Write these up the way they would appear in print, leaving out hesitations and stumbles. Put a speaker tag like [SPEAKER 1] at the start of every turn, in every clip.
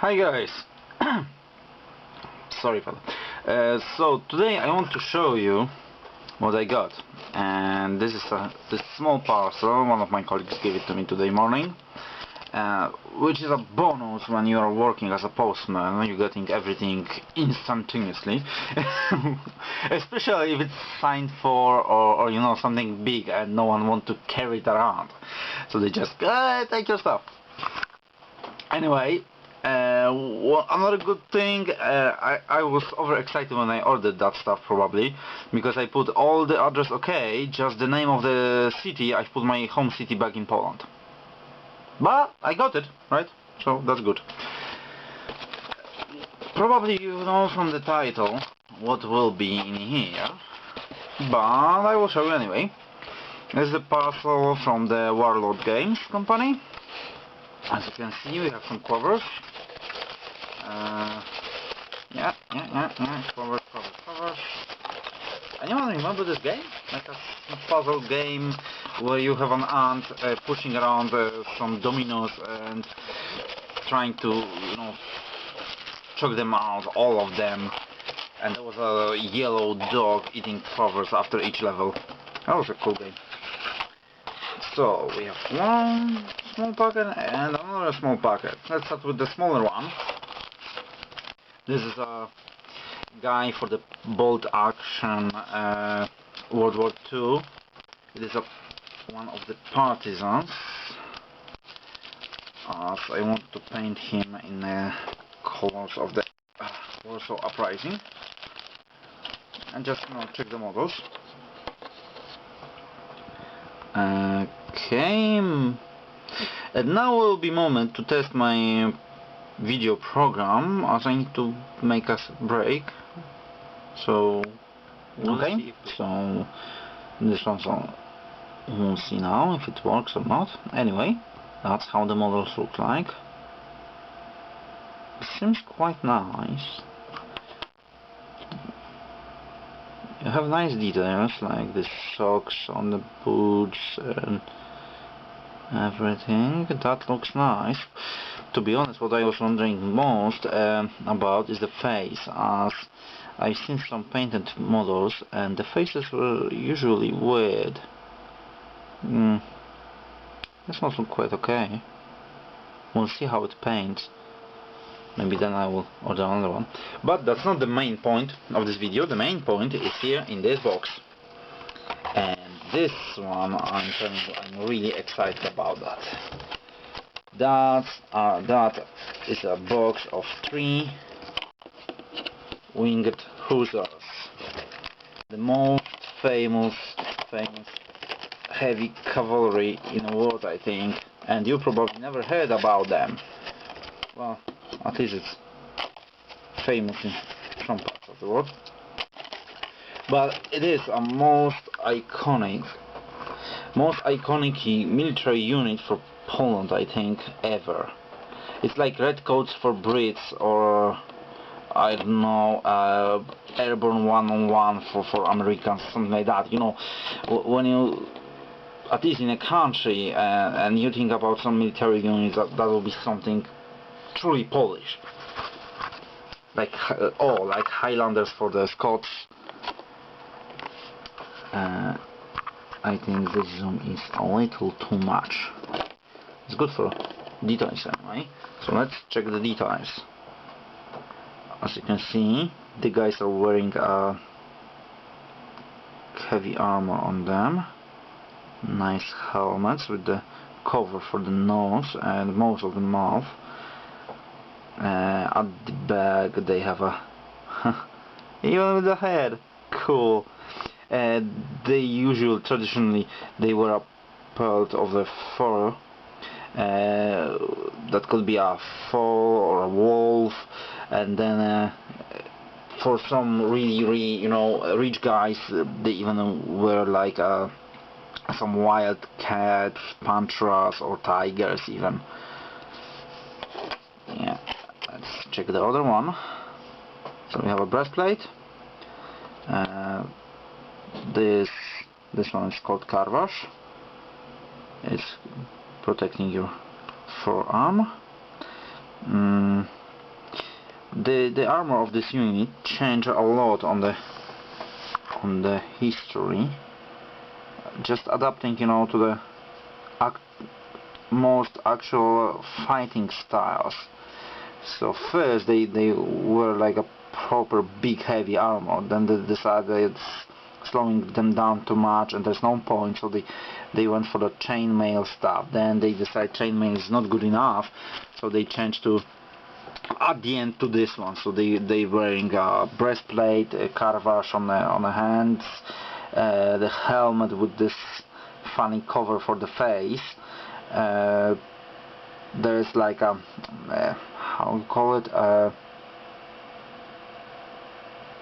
[SPEAKER 1] Hi guys. Sorry for that. So today I want to show you what I got, and this is this small parcel. One of my colleagues gave it to me today morning, which is a bonus when you are working as a postman. You're getting everything instantaneously, especially if it's signed for or you know, something big and no one wants to carry it around, so they just take your stuff. Anyway, another good thing, I was overexcited when I ordered that stuff, probably because I put all the address okay, just the name of the city. I put my home city back in Poland, but I got it right, so that's good. Probably you know from the title what will be in here, but I will show you anyway. This is a parcel from the Warlord Games company. As you can see, we have some covers. Covers. Anyone remember this game? Like a puzzle game where you have an ant pushing around some dominoes and trying to, you know, chuck them out, all of them. And there was a yellow dog eating covers after each level. That was a cool game. So we have one small packet and another small packet. Let's start with the smaller one. This is a guy for the bolt action World War II. It is one of the partisans. So I want to paint him in the colors of the Warsaw Uprising. And just check the models. Okay, and now will be moment to test my video program, as I need to make a break. So okay, so this one, so we'll see now if it works or not. Anyway, that's how the models look like. It seems quite nice. You have nice details like the socks on the boots and everything. That looks nice. To be honest, what I was wondering most about is the face, as I've seen some painted models and the faces were usually weird. This one looks quite okay. We'll see how it paints. Maybe then I will order another one. But that's not the main point of this video. The main point is here in this box. And this one, I'm telling you, I'm really excited about that. That is a box of 3 winged hussars. The most famous heavy cavalry in the world, I think. And you probably never heard about them. Well, at least it's famous in some parts of the world. But it is a most iconic military unit for Poland, I think, ever. It's like redcoats for Brits, or I don't know, airborne 1-on-1 for Americans, something like that. You know, when you, at least in a country, and you think about some military units, that will be something truly Polish, like like Highlanders for the Scots. I think this zoom is a little too much. It's good for details anyway. So let's check the details. As you can see, the guys are wearing heavy armor on them. Nice helmets with the cover for the nose and most of the mouth. At the back they have a even with the head, cool. Traditionally they wear a pelt of the fur. That could be a foal or a wolf, and then for some really you know, rich guys, they even wear like some wild cats, panthers or tigers even. Yeah. Let's check the other one. So we have a breastplate. This one is called Karwasz. It's protecting your forearm. the armor of this unit changed a lot on the history, just adapting, you know, to the most actual fighting styles. So first they were like a proper big heavy armor, then they decided it's slowing them down too much and there's no point, so they went for the chainmail stuff. Then they decided chainmail is not good enough, so they changed to at the end to this one. So they wearing a breastplate, a carvage on the hands, the helmet with this funny cover for the face. There's like a how you call it?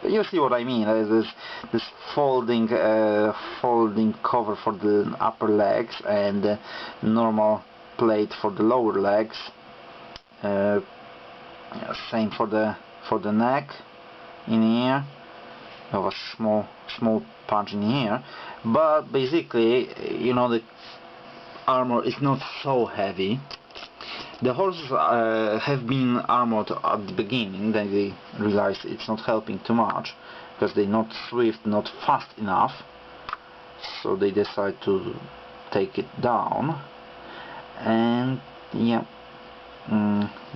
[SPEAKER 1] You see what I mean? There's this folding cover for the upper legs and the normal plate for the lower legs. Same for the neck in here. You have a small punch in here, but basically, you know, the armor is not so heavy. The horses have been armored at the beginning, then they realized it's not helping too much because they're not swift, not fast enough, so they decide to take it down. And yeah,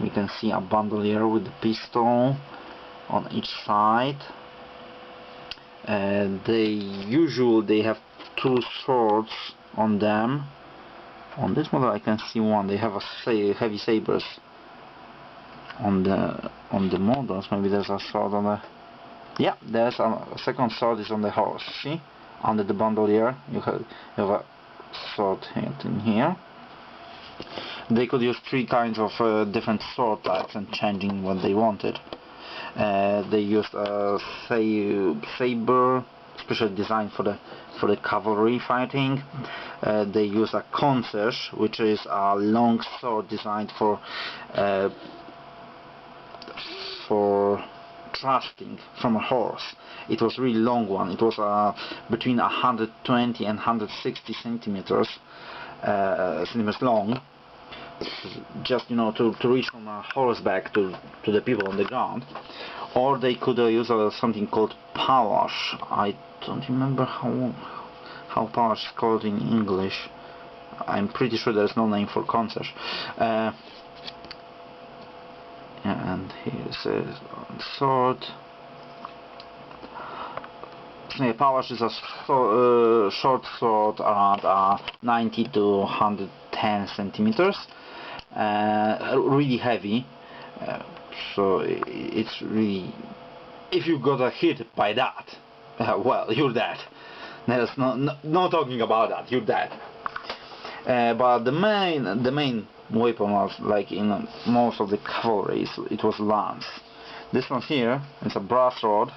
[SPEAKER 1] we can see a bandolier with the pistol on each side. They have two swords on them. On this model I can see one. They have a heavy sabers on the models. Maybe there's a sword on the... Yeah, there's a second sword is on the horse. See? Under the bandolier you have a sword in here. They could use three kinds of different sword types and changing what they wanted. They used a saber, specially designed for the cavalry fighting. They use a hussars, which is a long sword designed for thrusting from a horse. It was a really long one. It was between 120 and 160 centimeters long. Just, you know, to reach from a horseback to the people on the ground. Or they could use something called palash. I don't remember how palash is called in English. I'm pretty sure there's no name for hussars. And here's a sword. Yeah, palash is a short sword around 90 to 110 centimeters. Really heavy, so it's really, if you got hit by that, well, you're dead. There's no talking about that, you're dead. But the main weapon was, like in most of the cavalry, it was lance. This one here is a brass rod.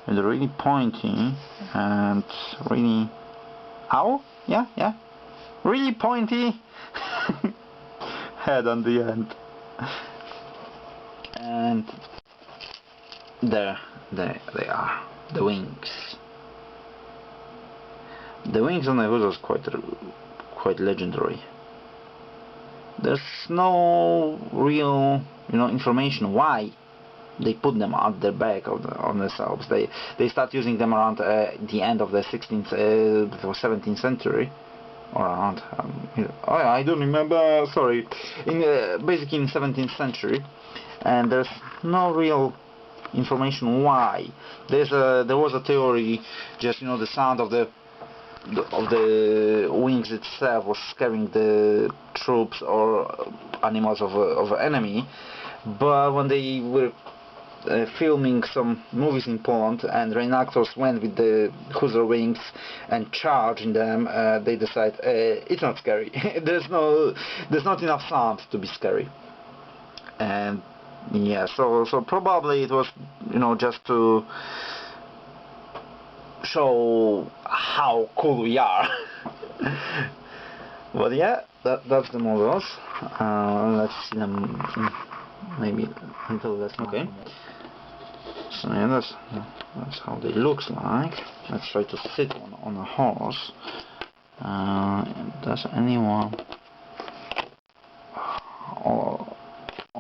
[SPEAKER 1] It's really pointy and really, ow, yeah, really pointy head on the end. And there they are, the wings. The wings on the hussars quite legendary. There's no real, you know, information why they put them at the back on themselves. They start using them around the end of the 16th or 17th century, or around I don't remember. Sorry, basically in 17th century, and there's no real information why. There was a theory, just, you know, the sound of the wings itself was scaring the troops or animals of an enemy. But when they were filming some movies in Poland and reenactors went with the hussar wings and charging them, they decided it's not scary. there's not enough sound to be scary. And yeah, so probably it was, you know, just to show how cool we are. But yeah, that's the models. Let's see them maybe until that's okay. So yeah, that's how they look like. Let's try to sit on a horse. Does anyone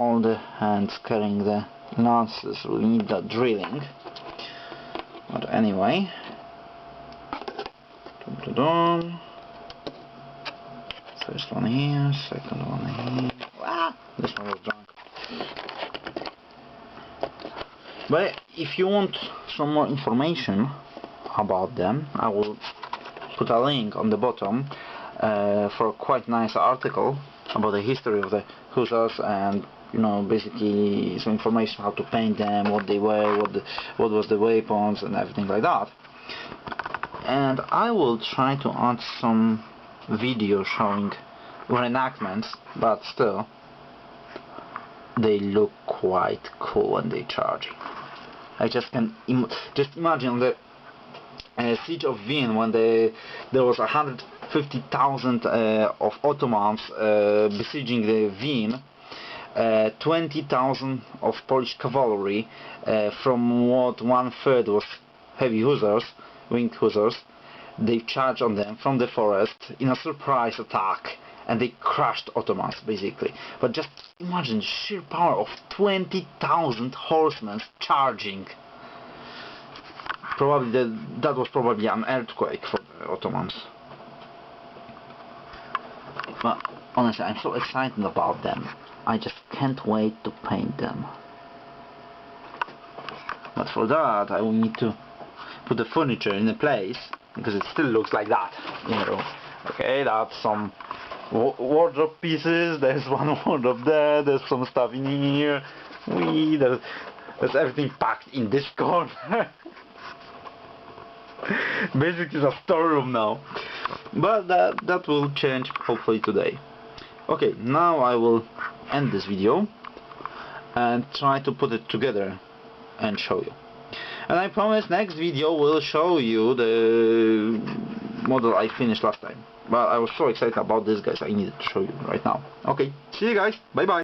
[SPEAKER 1] all the hands carrying the lances will need that drilling. But anyway, first one here, second one here. Ah, this one was drunk. But if you want some more information about them, I will put a link on the bottom for a quite nice article about the history of the hussars, and basically some information how to paint them, what they were, what was the weapons and everything like that. And I will try to add some video showing reenactments, but still they look quite cool when they charge. I just can just imagine the siege of Wien, when there was 150,000 of Ottomans besieging the Wien, 20,000 of Polish cavalry, from what 1/3 was heavy hussars, winged hussars. They charged on them from the forest in a surprise attack, and they crushed Ottomans basically. But just imagine sheer power of 20,000 horsemen charging. Probably that was probably an earthquake for the Ottomans. But honestly, I'm so excited about them. I just can't wait to paint them. But for that, I will need to put the furniture in a place, because it still looks like that in the room. Okay, that's some wardrobe pieces. There's one wardrobe there. There's some stuff in here. There's everything packed in this corner. Basically, it's a storeroom now. But that will change hopefully today. Okay, now I will end this video and try to put it together and show you. And I promise next video will show you the model I finished last time. But I was so excited about this, guys, I needed to show you right now. Okay, see you guys, bye bye.